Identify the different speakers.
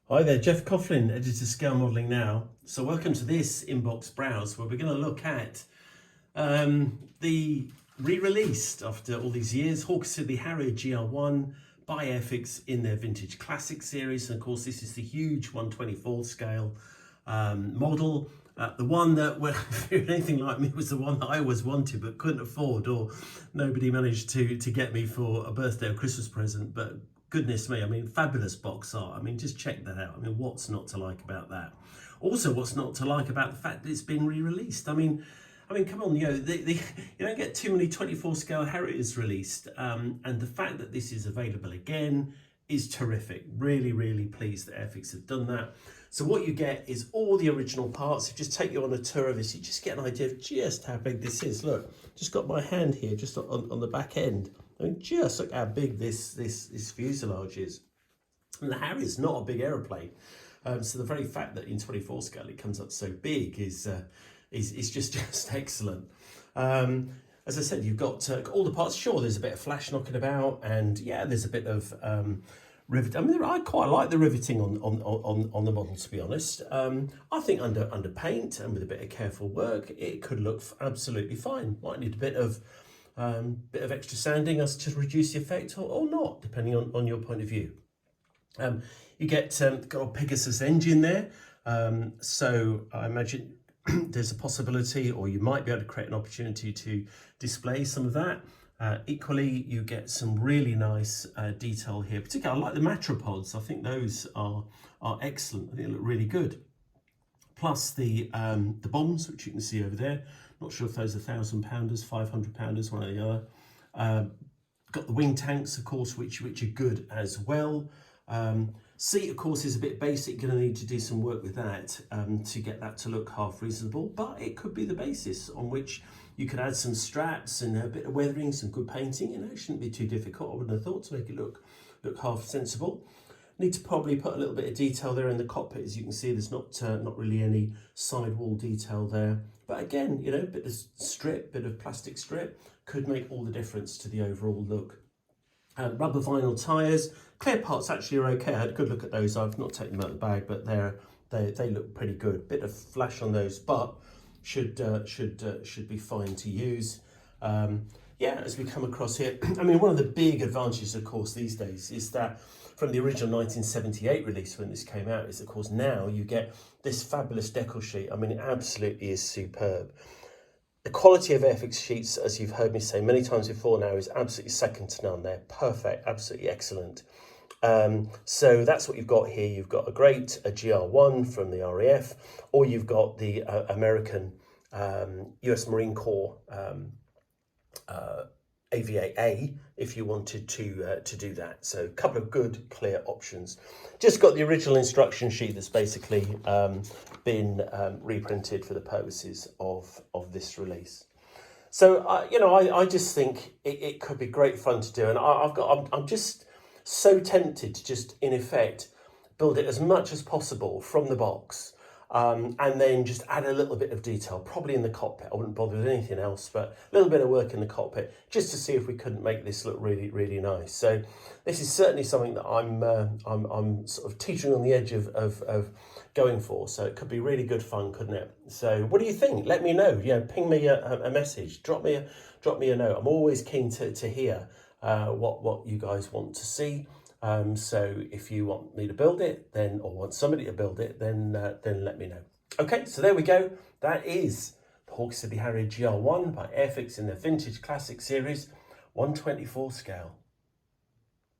Speaker 1: Hi there, Geoff Coughlin, Editor Scale Modelling Now. So welcome to this inbox browse where we're going to look at the re-released after all these years Siddeley Harrier GR.1 by Airfix in their Vintage Classic series. And of course this is the huge 1/24 scale model. The one that, well, if you're anything like me, was the one that I always wanted but couldn't afford, or nobody managed to get me for a birthday or Christmas present. But goodness me, I mean, fabulous box art. I mean, just check that out. I mean, what's not to like about that? Also, what's not to like about the fact that it's been re-released? I mean, come on, you don't get too many 24 scale Harriers released, and the fact that this is available again is terrific. Really, really pleased that Airfix have done that. So what you get is all the original parts. If you just take you on a tour of this, you just get an idea of just how big this is. Look, just got my hand here, just on the back end. I mean, just look how big this fuselage is. And the Harrier's not a big aeroplane, so the very fact that in 24 scale it comes up so big is just excellent. As I said, you've got all the parts. Sure, there's a bit of flash knocking about, and yeah, there's a bit of rivet. I mean, I quite like the riveting on the model, to be honest. I think under paint and with a bit of careful work, it could look absolutely fine. Might need a bit of extra sanding as to reduce the effect, or not, depending on your point of view. You get got a Pegasus engine there, so I imagine there's a possibility, or you might be able to create an opportunity to display some of that. Equally, you get some really nice detail here. Particularly, I like the matropods. I think those are excellent. I think they look really good. Plus the bombs, which you can see over there. Not sure if those are 1,000-pounders, 500-pounders, one or the other. Got the wing tanks, of course, which are good as well. Seat, of course, is a bit basic. Going to need to do some work with that to get that to look half reasonable. But it could be the basis on which you could add some straps and a bit of weathering, some good painting. You know, it shouldn't be too difficult, I wouldn't have thought, to make it look half sensible. Need to probably put a little bit of detail there in the cockpit. As you can see, there's not really any sidewall detail there. But again, you know, a bit of plastic strip could make all the difference to the overall look. Rubber vinyl tyres. Clear parts actually are okay. I had a good look at those. I've not taken them out of the bag, but they look pretty good. Bit of flash on those, but should be fine to use. Yeah, as we come across here, I mean, one of the big advantages, of course, these days is that from the original 1978 release when this came out, is of course now you get this fabulous Decal Sheet. I mean, it absolutely is superb. The quality of Airfix sheets, as you've heard me say many times before now, is absolutely second to none. They're perfect, absolutely excellent. So that's what you've got here. You've got a great GR1 from the RAF, or you've got the American US Marine Corps AVA if you wanted to do that. So a couple of good, clear options. Just got the original instruction sheet that's basically been reprinted for the purposes of this release. So you know, I just think it could be great fun to do, and I'm just so tempted to just in effect build it as much as possible from the box. And then just add a little bit of detail, probably in the cockpit. I wouldn't bother with anything else, but a little bit of work in the cockpit, just to see if we couldn't make this look really, really nice. So this is certainly something that I'm sort of teetering on the edge of going for. So it could be really good fun, couldn't it? So what do you think? Let me know. You know, ping me a message, drop me a note. I'm always keen to hear what you guys want to see. So if you want me to build it, then, or want somebody to build it, then let me know. Okay, so there we go. That is the Siddeley Harrier GR1 by Airfix in the Vintage Classic series, 1/24 scale.